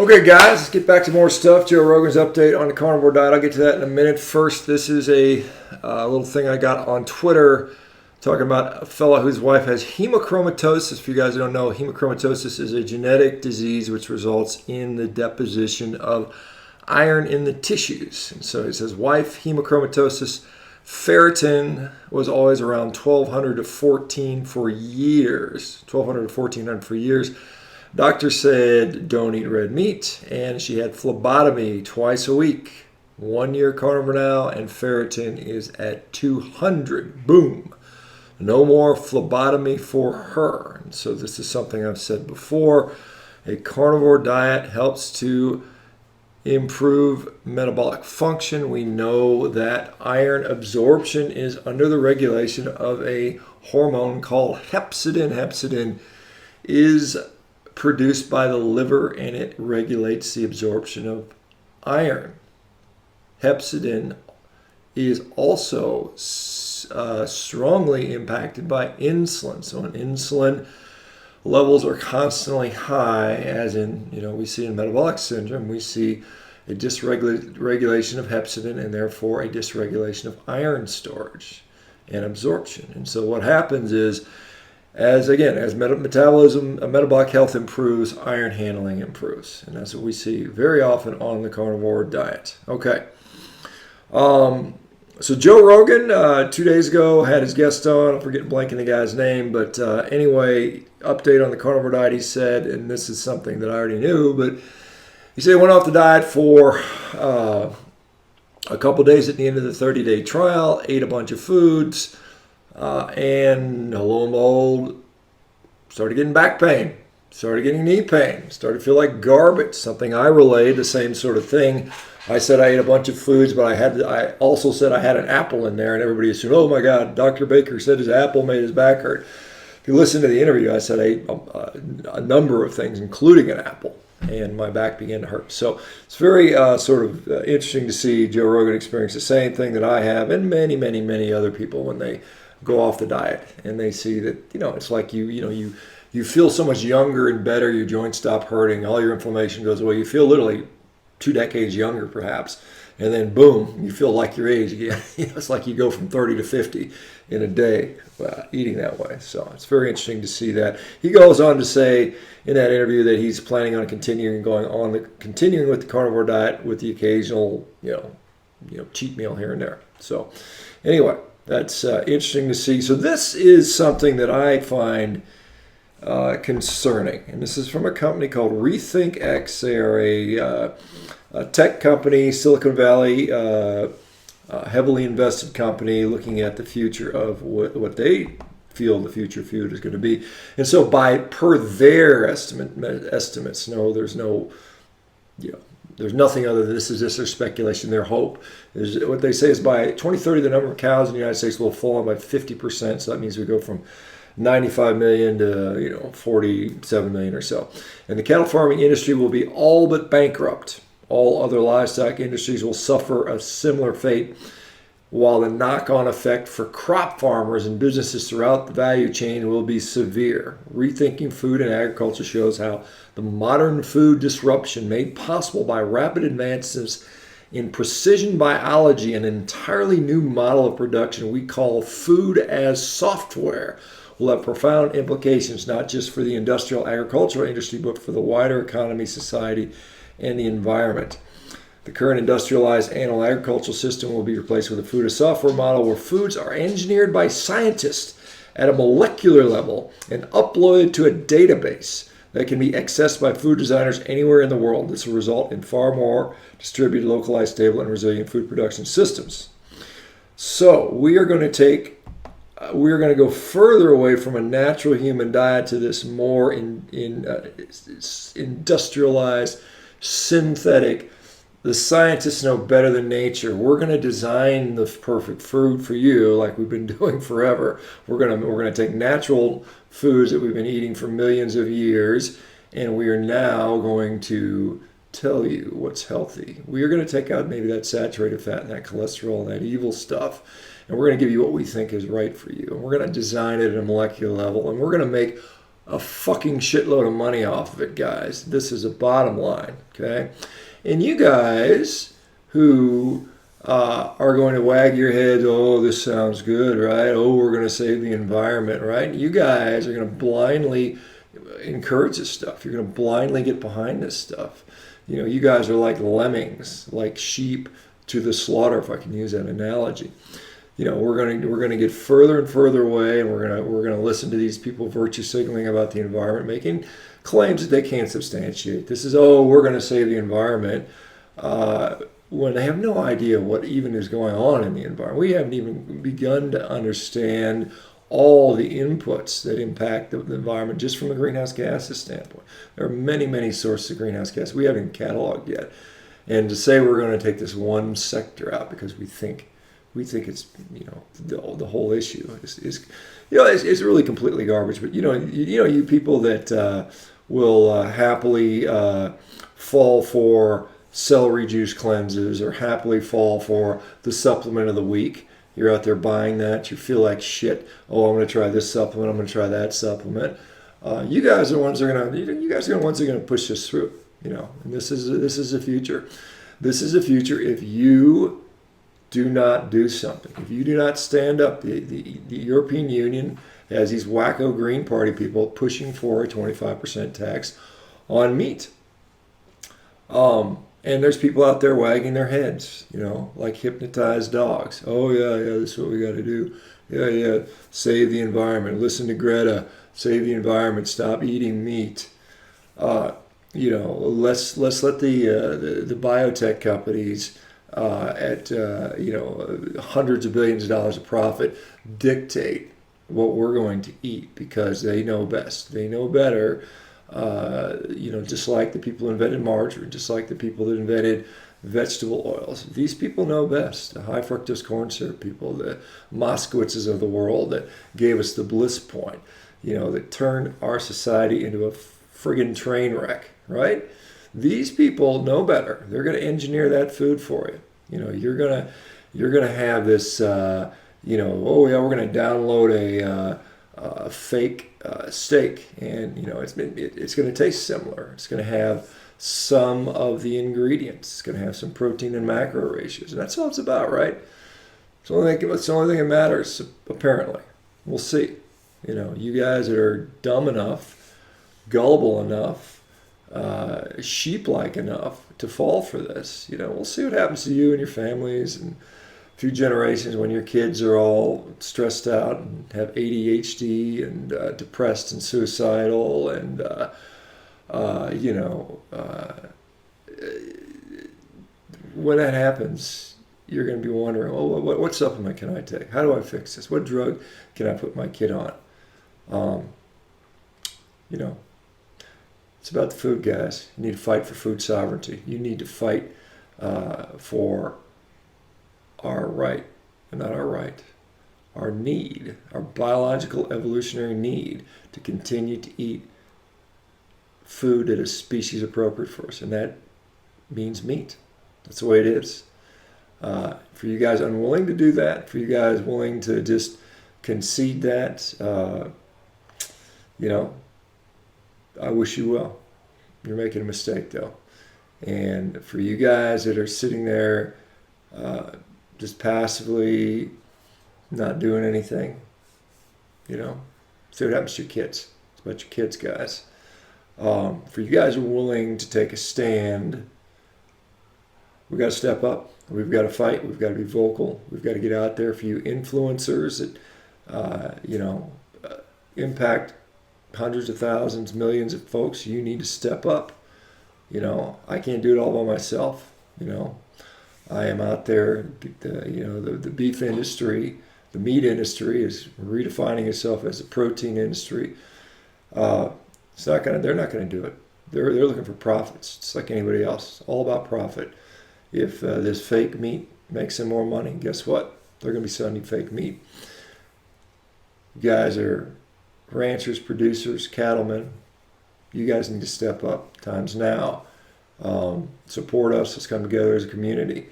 Okay, guys, let's get back to more stuff. Joe Rogan's update on the carnivore diet. I'll get to that in a minute. First, this is a little thing I got on Twitter talking about a fellow whose wife has hemochromatosis. If you guys don't know, hemochromatosis is a genetic disease which results in the deposition of iron in the tissues. And so it says, wife, hemochromatosis, ferritin was always around 1200 to 14 for years. 1200 to 1400 for years. Doctor said don't eat red meat, and she had phlebotomy twice a week. 1 year carnivore now, and ferritin is at 200. Boom. No more phlebotomy for her. And so this is something I've said before. A carnivore diet helps to improve metabolic function. We know that iron absorption is under the regulation of a hormone called hepcidin. Hepcidin is produced by the liver, and it regulates the absorption of iron. Hepcidin is also strongly impacted by insulin. So when insulin levels are constantly high, as in, we see in metabolic syndrome, we see a dysregulation of hepcidin and therefore a dysregulation of iron storage and absorption. And so what happens is, as metabolism, metabolic health improves, iron handling improves. And that's what we see very often on the carnivore diet. Okay. So Joe Rogan, 2 days ago, had his guest on. I'm forgetting blanking the guy's name. But anyway, update on the carnivore diet, he said, and this is something that I already knew, but he said he went off the diet for a couple days at the end of the 30-day trial, ate a bunch of foods, and lo and behold, started getting back pain, started getting knee pain, started to feel like garbage, something I relayed, the same sort of thing. I said I ate a bunch of foods, but I also said I had an apple in there, and everybody assumed, oh my God, Dr. Baker said his apple made his back hurt. If you listen to the interview, I said I ate a number of things, including an apple, and my back began to hurt. So it's very interesting to see Joe Rogan experience the same thing that I have, and many, many, many other people when they go off the diet and they see that, it's like you feel so much younger and better, your joints stop hurting, all your inflammation goes away, you feel literally 2 decades younger perhaps, and then boom, you feel like your age again. It's like you go from 30 to 50 in a day eating that way. So it's very interesting to see that. He goes on to say in that interview that he's planning on continuing with the carnivore diet with the occasional cheat meal here and there. So anyway, that's interesting to see. So this is something that I find concerning. And this is from a company called Rethink X. They are a tech company, Silicon Valley, heavily invested company looking at the future of what they feel the future food is going to be. And so per their estimates, there's nothing other than this is just their speculation. Their hope is what they say is by 2030, the number of cows in the United States will fall by 50%. So that means we go from 95 million to 47 million or so. And the cattle farming industry will be all but bankrupt. All other livestock industries will suffer a similar fate, while the knock-on effect for crop farmers and businesses throughout the value chain will be severe. Rethinking Food and Agriculture shows how the modern food disruption made possible by rapid advances in precision biology, an entirely new model of production we call food as software, will have profound implications not just for the industrial agricultural industry, but for the wider economy, society, and the environment. The current industrialized animal agricultural system will be replaced with a food as software model where foods are engineered by scientists at a molecular level and uploaded to a database that can be accessed by food designers anywhere in the world. This will result in far more distributed, localized, stable, and resilient food production systems. So we are going to go further away from a natural human diet to this more industrialized, synthetic. The scientists know better than nature. We're going to design the perfect food for you, like we've been doing forever. We're going to take natural foods that we've been eating for millions of years, and we are now going to tell you what's healthy. We are going to take out maybe that saturated fat and that cholesterol and that evil stuff, and we're going to give you what we think is right for you. And we're going to design it at a molecular level, and we're going to make a fucking shitload of money off of it, guys. This is a bottom line, okay? And you guys who are going to wag your heads, oh, this sounds good, right? Oh, we're going to save the environment, right? You guys are going to blindly encourage this stuff. You're going to blindly get behind this stuff. You know, you guys are like lemmings, like sheep to the slaughter, if I can use that analogy. You know, we're going to get further and further away, and we're going to listen to these people virtue signaling about the environment, making claims that they can't substantiate. This is, oh, we're going to save the environment, when they have no idea what even is going on in the environment. We haven't even begun to understand all the inputs that impact the environment just from a greenhouse gases standpoint. There are many, many sources of greenhouse gas we haven't cataloged yet. And to say we're going to take this one sector out because we think it's, you know, the whole issue is you know, it's really completely garbage. But you people that will happily fall for celery juice cleanses or happily fall for the supplement of the week. You're out there buying that. You feel like shit. Oh, I'm going to try this supplement. I'm going to try that supplement. You guys are the ones that are going to push this through. You know, and this is the future. This is the future if you do not do something. If you do not stand up, the European Union has these wacko Green Party people pushing for a 25% tax on meat. And there's people out there wagging their heads, you know, like hypnotized dogs. Oh, yeah, this is what we got to do. Yeah, save the environment. Listen to Greta. Save the environment. Stop eating meat. You know, let's let the biotech companies at hundreds of billions of dollars of profit dictate what we're going to eat because they know best. They know better. Just like the people who invented margarine, just like the people that invented vegetable oils. These people know best. The high fructose corn syrup people, the Moskowitzes of the world that gave us the bliss point, you know, that turned our society into a friggin' train wreck, right? These people know better. They're going to engineer that food for you. You know, you're gonna have this. Oh yeah, we're going to download a fake steak, and you know it's going to taste similar. It's going to have some of the ingredients. It's going to have some protein and macro ratios, and that's all it's about, right? It's the only thing that matters, apparently. We'll see. You know, you guys that are dumb enough, gullible enough, sheep-like enough to fall for this. You know, we'll see what happens to you and your families and few generations when your kids are all stressed out and have ADHD and depressed and suicidal and when that happens, you're going to be wondering, oh, what supplement can I take? How do I fix this? What drug can I put my kid on? It's about the food, guys. You need to fight for food sovereignty. You need to fight for our right, and not our right, our need, our biological evolutionary need to continue to eat food that is species appropriate for us, and that means meat. That's the way it is. For you guys unwilling to do that, for you guys willing to just concede that, I wish you well. You're making a mistake, though. And for you guys that are sitting there just passively not doing anything, see what happens to your kids. It's about your kids, guys. For you guys who are willing to take a stand, we've got to step up. We've got to fight. We've got to be vocal. We've got to get out there. For you influencers that, impact hundreds of thousands, millions of folks, you need to step up. I can't do it all by myself. I am out there. The beef industry, the meat industry is redefining itself as a protein industry. They're not going to do it. They're looking for profits, just like anybody else. All about profit. If this fake meat makes them more money, guess what? They're going to be selling you fake meat. You guys are ranchers, producers, cattlemen. You guys need to step up. Time's now. Support us. Let's come together as a community.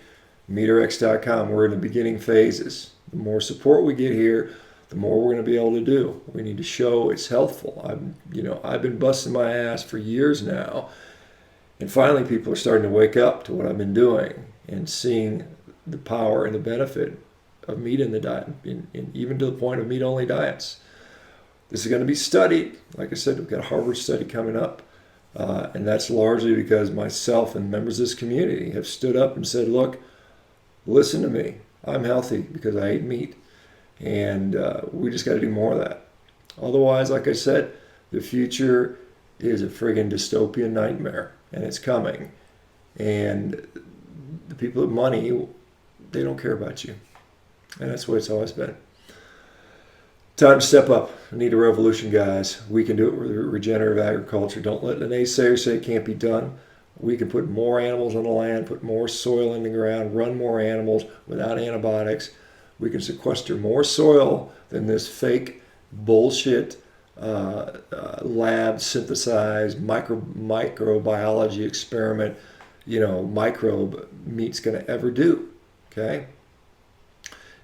MeterX.com. We're in the beginning phases. The more support we get here, the more we're going to be able to do. We need to show it's healthful. I've been busting my ass for years now, and finally people are starting to wake up to what I've been doing and seeing the power and the benefit of meat in the diet, and even to the point of meat-only diets. This is going to be studied. Like I said, we've got a Harvard study coming up, and that's largely because myself and members of this community have stood up and said, look, listen to me. I'm healthy because I ate meat, and we just got to do more of that. Otherwise, like I said, the future is a friggin' dystopian nightmare, and it's coming. And the people with money, they don't care about you. And that's the way it's always been. Time to step up. We need a revolution, guys. We can do it with regenerative agriculture. Don't let the naysayers say it can't be done. We can put more animals on the land, put more soil in the ground, run more animals without antibiotics. We can sequester more soil than this fake bullshit lab synthesized microbiology experiment, microbe meat's going to ever do. Okay?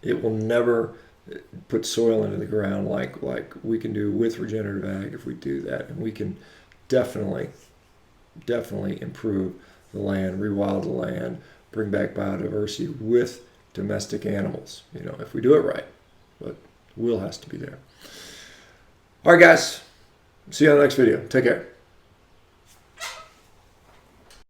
It will never put soil into the ground like we can do with regenerative ag if we do that. And we can definitely improve the land, rewild the land, bring back biodiversity with domestic animals, if we do it right. But the will has to be there. All right, guys. See you on the next video. Take care.